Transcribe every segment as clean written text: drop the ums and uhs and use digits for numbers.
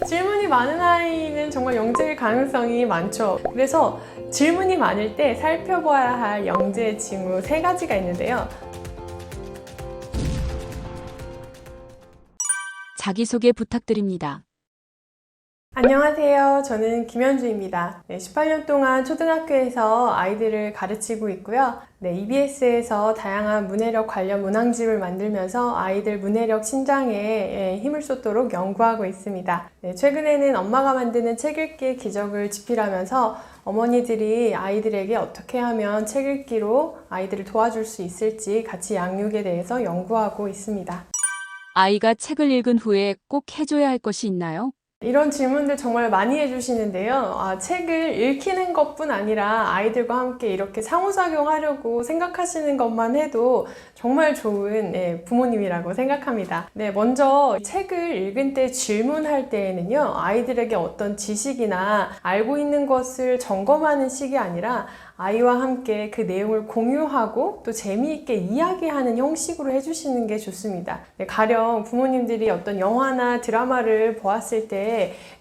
질문이 많은 아이는 정말 영재일 가능성이 많죠. 그래서 질문이 많을 때 살펴봐야 할 영재 징후 3가지가 있는데요. 자기소개 부탁드립니다. 안녕하세요. 저는 김현주입니다. 18년 동안 초등학교에서 아이들을 가르치고 있고요. EBS에서 다양한 문해력 관련 문항집을 만들면서 아이들 문해력 신장에 힘을 쏟도록 연구하고 있습니다. 최근에는 엄마가 만드는 책 읽기의 기적을 집필하면서 어머니들이 아이들에게 어떻게 하면 책 읽기로 아이들을 도와줄 수 있을지 같이 양육에 대해서 연구하고 있습니다. 아이가 책을 읽은 후에 꼭 해줘야 할 것이 있나요? 이런 질문들 정말 많이 해주시는데요. 책을 읽히는 것뿐 아니라 아이들과 함께 이렇게 상호작용하려고 생각하시는 것만 해도 정말 좋은 부모님이라고 생각합니다. 먼저 책을 읽은 때 질문할 때에는요, 아이들에게 어떤 지식이나 알고 있는 것을 점검하는 식이 아니라 아이와 함께 그 내용을 공유하고 또 재미있게 이야기하는 형식으로 해주시는 게 좋습니다. 가령 부모님들이 어떤 영화나 드라마를 보았을 때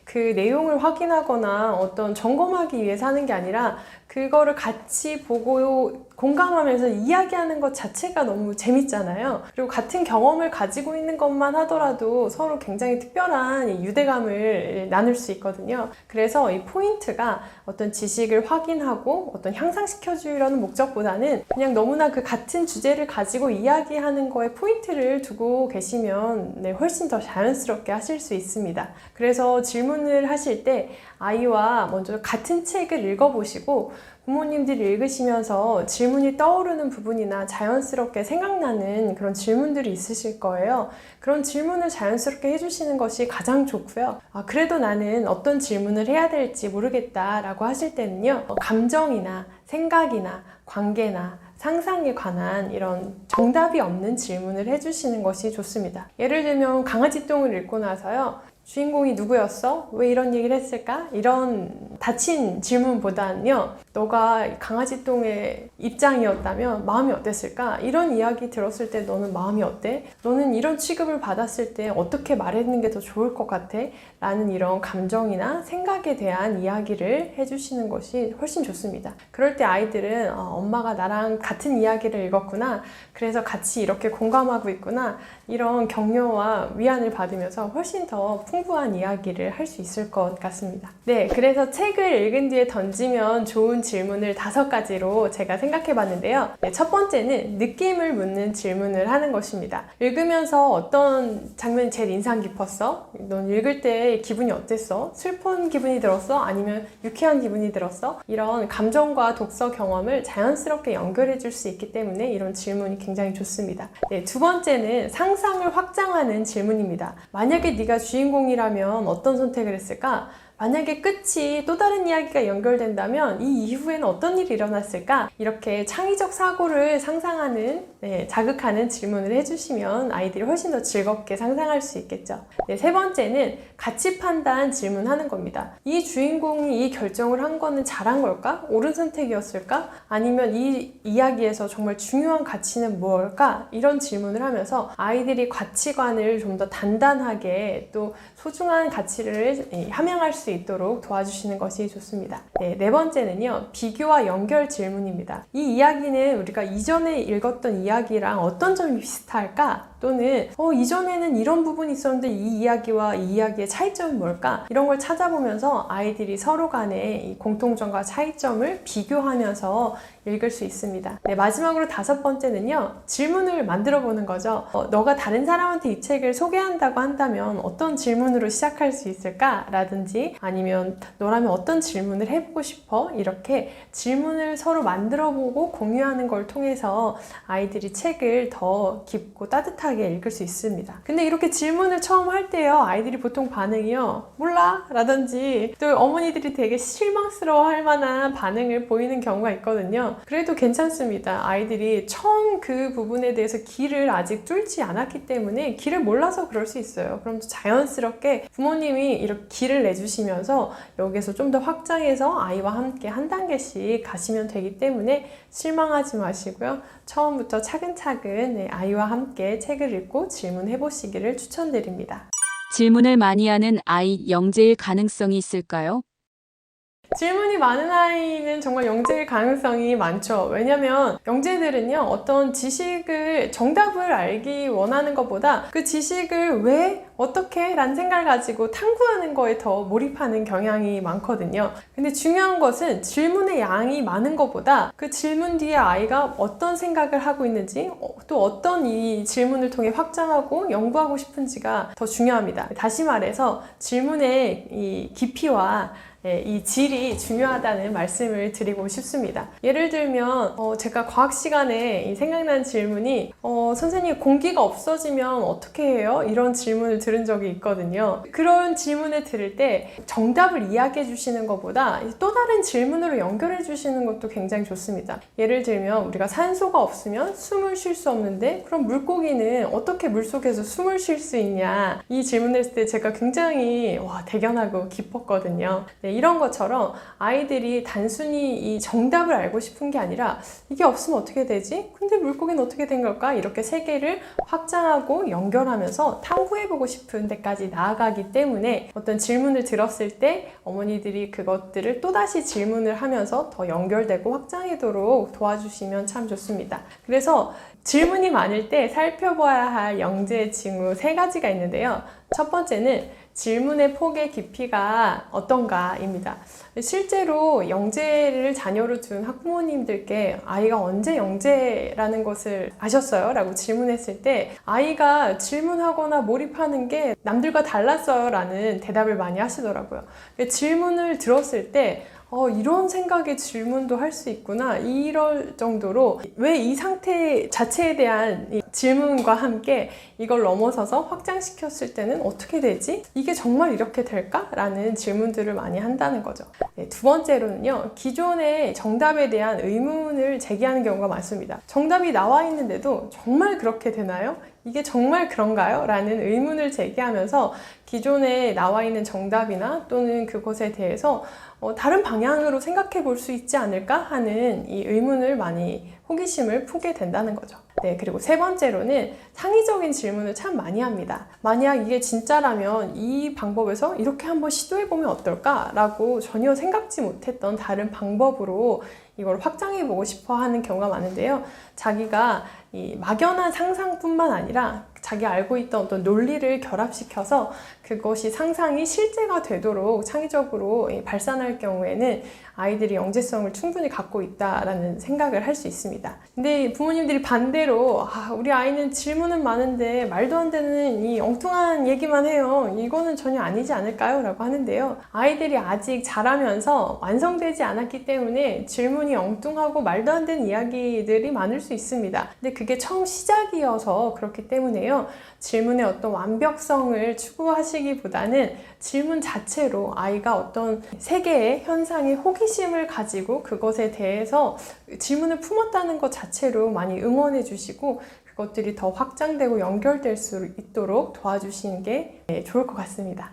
그 내용을 확인하거나 어떤 점검하기 위해서 하는 게 아니라 그거를 같이 보고 공감하면서 이야기하는 것 자체가 너무 재밌잖아요. 그리고 같은 경험을 가지고 있는 것만 하더라도 서로 굉장히 특별한 유대감을 나눌 수 있거든요. 그래서 이 포인트가 어떤 지식을 확인하고 어떤 향상시켜 주려는 목적보다는 그냥 너무나 그 같은 주제를 가지고 이야기하는 거에 포인트를 두고 계시면 훨씬 더 자연스럽게 하실 수 있습니다. 그래서 질문을 하실 때 아이와 먼저 같은 책을 읽어보시고 부모님들이 읽으시면서 질문이 떠오르는 부분이나 자연스럽게 생각나는 그런 질문들이 있으실 거예요. 그런 질문을 자연스럽게 해주시는 것이 가장 좋고요. 그래도 나는 어떤 질문을 해야 될지 모르겠다라고 하실 때는요, 감정이나 생각이나 관계나 상상에 관한 이런 정답이 없는 질문을 해주시는 것이 좋습니다. 예를 들면 강아지 똥을 읽고 나서요, 주인공이 누구였어? 왜 이런 얘기를 했을까? 이런 닫힌 질문보다는요, 너가 강아지 똥의 입장이었다면 마음이 어땠을까? 이런 이야기 들었을 때 너는 마음이 어때? 너는 이런 취급을 받았을 때 어떻게 말하는 게 더 좋을 것 같아? 라는 이런 감정이나 생각에 대한 이야기를 해주시는 것이 훨씬 좋습니다. 그럴 때 아이들은 엄마가 나랑 같은 이야기를 읽었구나, 그래서 같이 이렇게 공감하고 있구나, 이런 격려와 위안을 받으면서 훨씬 더 풍부한 이야기를 할 수 있을 것 같습니다. 그래서 책을 읽은 뒤에 던지면 좋은 질문을 5가지로 제가 생각해 봤는데요. 첫 번째는 느낌을 묻는 질문을 하는 것입니다. 읽으면서 어떤 장면이 제일 인상 깊었어? 넌 읽을 때 기분이 어땠어? 슬픈 기분이 들었어? 아니면 유쾌한 기분이 들었어? 이런 감정과 독서 경험을 자연스럽게 연결해 줄 수 있기 때문에 이런 질문이 굉장히 좋습니다. 두 번째는 상상을 확장하는 질문입니다. 만약에 네가 주인공이라면 어떤 선택을 했을까? 만약에 끝이 또 다른 이야기가 연결된다면 이 이후에는 어떤 일이 일어났을까? 이렇게 창의적 사고를 상상하는, 자극하는 질문을 해주시면 아이들이 훨씬 더 즐겁게 상상할 수 있겠죠. 세 번째는 가치 판단 질문하는 겁니다. 이 주인공이 이 결정을 한 거는 잘한 걸까? 옳은 선택이었을까? 아니면 이 이야기에서 정말 중요한 가치는 무엇일까? 이런 질문을 하면서 아이들이 가치관을 좀 더 단단하게 또 소중한 가치를 함양할 수 있도록 도와주시는 것이 좋습니다. 네 번째는요, 비교와 연결 질문입니다. 이 이야기는 우리가 이전에 읽었던 이야기랑 어떤 점이 비슷할까? 또는 이전에는 이런 부분이 있었는데 이 이야기와 이 이야기의 차이점은 뭘까? 이런 걸 찾아보면서 아이들이 서로 간의 이 공통점과 차이점을 비교하면서 읽을 수 있습니다. 마지막으로 5번째는요, 질문을 만들어 보는 거죠. 너가 다른 사람한테 이 책을 소개한다고 한다면 어떤 질문으로 시작할 수 있을까? 라든지 아니면 너라면 어떤 질문을 해보고 싶어? 이렇게 질문을 서로 만들어 보고 공유하는 걸 통해서 아이들이 책을 더 깊고 따뜻하게 읽을 수 있습니다. 근데 이렇게 질문을 처음 할 때요, 아이들이 보통 반응이요, 몰라? 라든지 또 어머니들이 되게 실망스러워 할 만한 반응을 보이는 경우가 있거든요. 그래도 괜찮습니다. 아이들이 처음 그 부분에 대해서 길을 아직 뚫지 않았기 때문에 길을 몰라서 그럴 수 있어요. 그럼 자연스럽게 부모님이 이렇게 길을 내주시면서 여기서 좀 더 확장해서 아이와 함께 한 단계씩 가시면 되기 때문에 실망하지 마시고요. 처음부터 차근차근 아이와 함께 책을 읽고 질문해 보시기를 추천드립니다. 질문을 많이 하는 아이 영재일 가능성이 있을까요? 질문이 많은 아이는 정말 영재일 가능성이 많죠. 왜냐면 영재들은요, 어떤 지식을, 정답을 알기 원하는 것보다 그 지식을 왜, 어떻게? 라는 생각을 가지고 탐구하는 거에 더 몰입하는 경향이 많거든요. 근데 중요한 것은 질문의 양이 많은 것보다 그 질문 뒤에 아이가 어떤 생각을 하고 있는지, 또 어떤 이 질문을 통해 확장하고 연구하고 싶은지가 더 중요합니다. 다시 말해서 질문의 이 깊이와 이 질이 중요하다는 말씀을 드리고 싶습니다. 예를 들면 제가 과학 시간에 생각난 질문이 선생님, 공기가 없어지면 어떻게 해요? 이런 질문을 들은 적이 있거든요. 그런 질문을 들을 때 정답을 이야기해 주시는 것보다 또 다른 질문으로 연결해 주시는 것도 굉장히 좋습니다. 예를 들면 우리가 산소가 없으면 숨을 쉴 수 없는데 그럼 물고기는 어떻게 물속에서 숨을 쉴 수 있냐? 이 질문을 했을 때 제가 굉장히 대견하고 기뻤거든요. 이런 것처럼 아이들이 단순히 이 정답을 알고 싶은 게 아니라 이게 없으면 어떻게 되지? 근데 물고기는 어떻게 된 걸까? 이렇게 세계를 확장하고 연결하면서 탐구해보고 싶은 데까지 나아가기 때문에 어떤 질문을 들었을 때 어머니들이 그것들을 또다시 질문을 하면서 더 연결되고 확장하도록 도와주시면 참 좋습니다. 그래서 질문이 많을 때 살펴봐야 할 영재 징후 3가지가 있는데요. 첫 번째는 질문의 폭의 깊이가 어떤가입니다. 실제로 영재를 자녀로 둔 학부모님들께 아이가 언제 영재라는 것을 아셨어요? 라고 질문했을 때 아이가 질문하거나 몰입하는 게 남들과 달랐어요 라는 대답을 많이 하시더라고요. 질문을 들었을 때 이런 생각의 질문도 할 수 있구나, 이럴 정도로 왜 이 상태 자체에 대한 이 질문과 함께 이걸 넘어서서 확장시켰을 때는 어떻게 되지? 이게 정말 이렇게 될까? 라는 질문들을 많이 한다는 거죠. 두 번째로는요, 기존의 정답에 대한 의문을 제기하는 경우가 많습니다. 정답이 나와 있는데도 정말 그렇게 되나요? 이게 정말 그런가요? 라는 의문을 제기하면서 기존에 나와 있는 정답이나 또는 그것에 대해서 다른 방향으로 생각해 볼 수 있지 않을까 하는 이 의문을 많이, 호기심을 품게 된다는 거죠. 그리고 세 번째로는 창의적인 질문을 참 많이 합니다. 만약 이게 진짜라면 이 방법에서 이렇게 한번 시도해보면 어떨까? 라고 전혀 생각지 못했던 다른 방법으로 이걸 확장해보고 싶어 하는 경우가 많은데요. 자기가 이 막연한 상상뿐만 아니라 자기 알고 있던 어떤 논리를 결합시켜서 그것이 상상이 실제가 되도록 창의적으로 발산할 경우에는 아이들이 영재성을 충분히 갖고 있다라는 생각을 할 수 있습니다. 근데 부모님들이 반대로 우리 아이는 질문은 많은데 말도 안 되는 이 엉뚱한 얘기만 해요. 이거는 전혀 아니지 않을까요? 라고 하는데요. 아이들이 아직 자라면서 완성되지 않았기 때문에 질문이 엉뚱하고 말도 안 되는 이야기들이 많을 수 있습니다. 근데 그게 처음 시작이어서 그렇기 때문에요. 질문의 어떤 완벽성을 추구하시기보다는 질문 자체로 아이가 어떤 세계의 현상에 호기심을 가지고 그것에 대해서 질문을 품었다는 것 자체로 많이 응원해 주시고 그것들이 더 확장되고 연결될 수 있도록 도와주시는 게 좋을 것 같습니다.